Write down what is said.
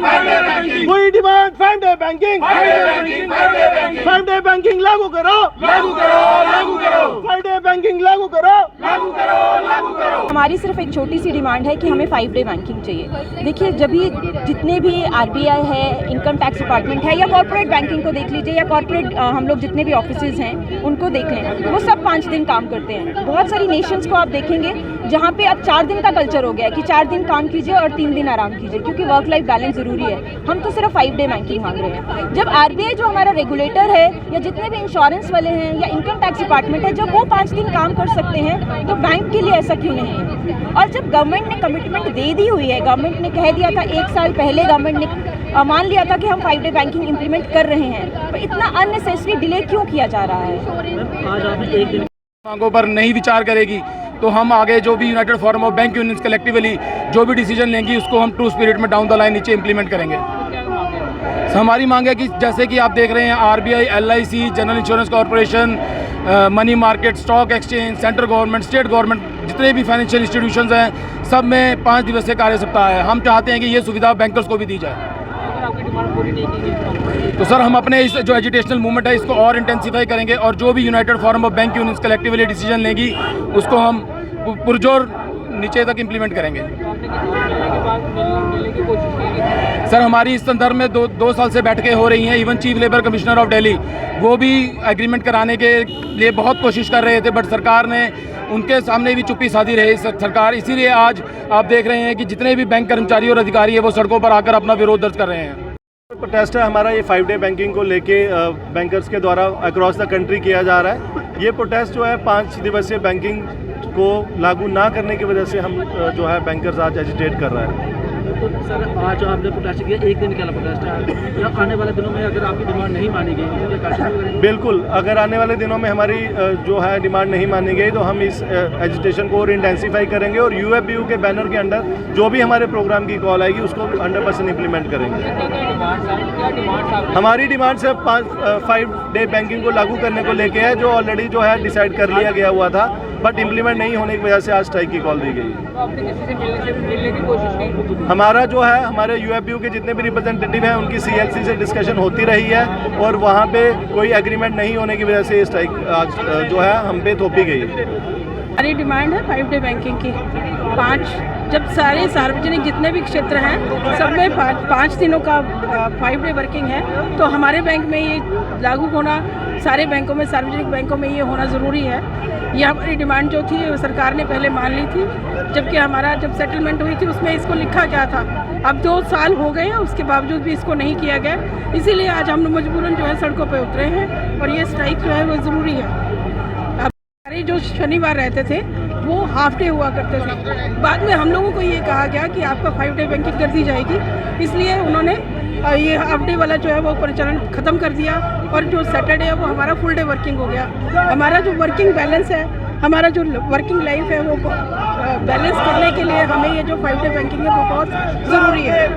We demand 5-day banking, 5-day banking लागू करो, 5-day banking लागू करो। हमारी सिर्फ एक छोटी सी डिमांड है कि हमें 5-day बैंकिंग चाहिए। देखिए, जब भी जितने भी आरबीआई है, इनकम टैक्स डिपार्टमेंट है या कॉर्पोरेट बैंकिंग को देख लीजिए या कॉर्पोरेट हम लोग जितने भी ऑफिसेज हैं उनको देख लें, वो सब 5 दिन काम करते हैं। बहुत सारी नेशंस को आप देखेंगे जहाँ पे अब 4 दिन का कल्चर हो गया है कि 4 दिन काम कीजिए और 3 दिन आराम कीजिए, क्योंकि वर्क लाइफ बैलेंस ज़रूरी है। हम तो सिर्फ 5-day बैंकिंग मांग रहे हैं। जब आरबीआई जो हमारा रेगुलेटर है या जितने भी इंश्योरेंस वाले हैं या इनकम टैक्स डिपार्टमेंट है, जब वो 5 दिन काम कर सकते हैं तो बैंक के लिए ऐसा क्यों नहीं है? और जब गवर्नमेंट ने कमिटमेंट दे दी हुई है, गवर्नमेंट ने कह दिया था 1 साल पहले, गवर्नमेंट ने मान लिया था कि हम 5-day बैंकिंग इम्प्लीमेंट कर रहे हैं, तो इतना अननेसेसरी डिले क्यों किया जा रहा है? आज आपने एक दिन मांगों पर नहीं विचार करेगी तो हम आगे जो भी United forum of bank unions collectively जो भी डिसीजन लेंगी उसको हम ट्रू स्पिरिट में डाउन द लाइन नीचे इंप्लीमेंट करेंगे। हमारी मांग है कि जैसे कि आप देख रहे हैं RBI, LIC, general insurance corporation, money market, stock exchange, central government, state government, जितने भी फाइनेंशियल इंस्टीट्यूशंस हैं, सब में 5 दिवसीय कार्य सप्ताह है। हम चाहते हैं कि ये सुविधा बैंकर्स को भी दी जाए। तो सर, हम अपने इस जो एजुटेशनल मूवमेंट है इसको और इंटेंसिफाई करेंगे और जो भी United forum of bank unions collectively decision लेंगी उसको हम पुरजोर नीचे तक इम्प्लीमेंट करेंगे। सर, हमारी इस संदर्भ में दो साल से बैठकें हो रही हैं। Even chief labour commissioner of Delhi वो भी एग्रीमेंट कराने के लिए बहुत कोशिश कर रहे थे, बट सरकार ने उनके सामने भी चुप्पी साधी रही सरकार। इसीलिए आज आप देख रहे हैं कि जितने भी बैंक कर्मचारी और अधिकारी है वो सड़कों पर आकर अपना विरोध दर्ज कर रहे हैं। प्रोटेस्ट है हमारा, ये 5-day बैंकिंग को लेके बैंकर्स के द्वारा अक्रॉस द कंट्री किया जा रहा है। ये प्रोटेस्ट जो है 5 दिवसीय बैंकिंग को लागू ना करने की वजह से हम जो है बैंकर्स आज एजिटेट कर रहा है। तो सर, आज आपने प्रोटेस्ट किया, एक दिन का प्रोटेस्ट है, आने वाले दिनों में अगर आपकी डिमांड नहीं मानी गई तो कंटिन्यू करेंगे? बिल्कुल, अगर आने वाले दिनों में हमारी जो है डिमांड नहीं मानी गई तो हम इस एजिटेशन को और इंटेंसिफाई करेंगे और यूएफबीयू के बैनर के अंडर जो भी हमारे प्रोग्राम की कॉल आएगी उसको 100% इम्प्लीमेंट करेंगे। हमारी डिमांड सिर्फ 5-day बैंकिंग को लागू करने को लेके है, जो ऑलरेडी जो है डिसाइड कर लिया गया हुआ था, बट इम्प्लीमेंट नहीं होने की वजह से आज स्ट्राइक की कॉल दी गई। हमारा जो है हमारे यूएफबीयू के जितने भी रिप्रेजेंटेटिव हैं उनकी सीएलसी से डिस्कशन होती रही है और वहाँ पे कोई एग्रीमेंट नहीं होने की वजह से ये स्ट्राइक आज जो है हम पे थोपी गई। हमारी डिमांड है 5-day बैंकिंग की। जब सारे सार्वजनिक जितने भी क्षेत्र हैं सब में 5 दिनों का 5-day वर्किंग है, तो हमारे बैंक में ये लागू होना, सारे बैंकों में, सार्वजनिक बैंकों में ये होना ज़रूरी है। ये हमारी डिमांड जो थी सरकार ने पहले मान ली थी, जबकि हमारा जब सेटलमेंट हुई थी उसमें इसको लिखा गया था। अब 2 साल हो गए हैं, उसके बावजूद भी इसको नहीं किया गया, इसीलिए आज हम लोग मजबूरन जो है सड़कों पर उतरे हैं और ये स्ट्राइक जो है वो ज़रूरी है। अब जो शनिवार रहते थे वो हाफ डे हुआ करते थे, बाद में हम लोगों को ये कहा गया कि आपका 5-day बैंकिंग कर दी जाएगी, इसलिए उन्होंने ये हाफ डे वाला जो है वो प्रचलन ख़त्म कर दिया और जो सैटरडे है वो हमारा फुल डे वर्किंग हो गया। हमारा जो वर्किंग बैलेंस है, हमारा जो वर्किंग लाइफ है वो बैलेंस करने के लिए हमें ये जो 5-day बैंकिंग है वो बहुत ज़रूरी है।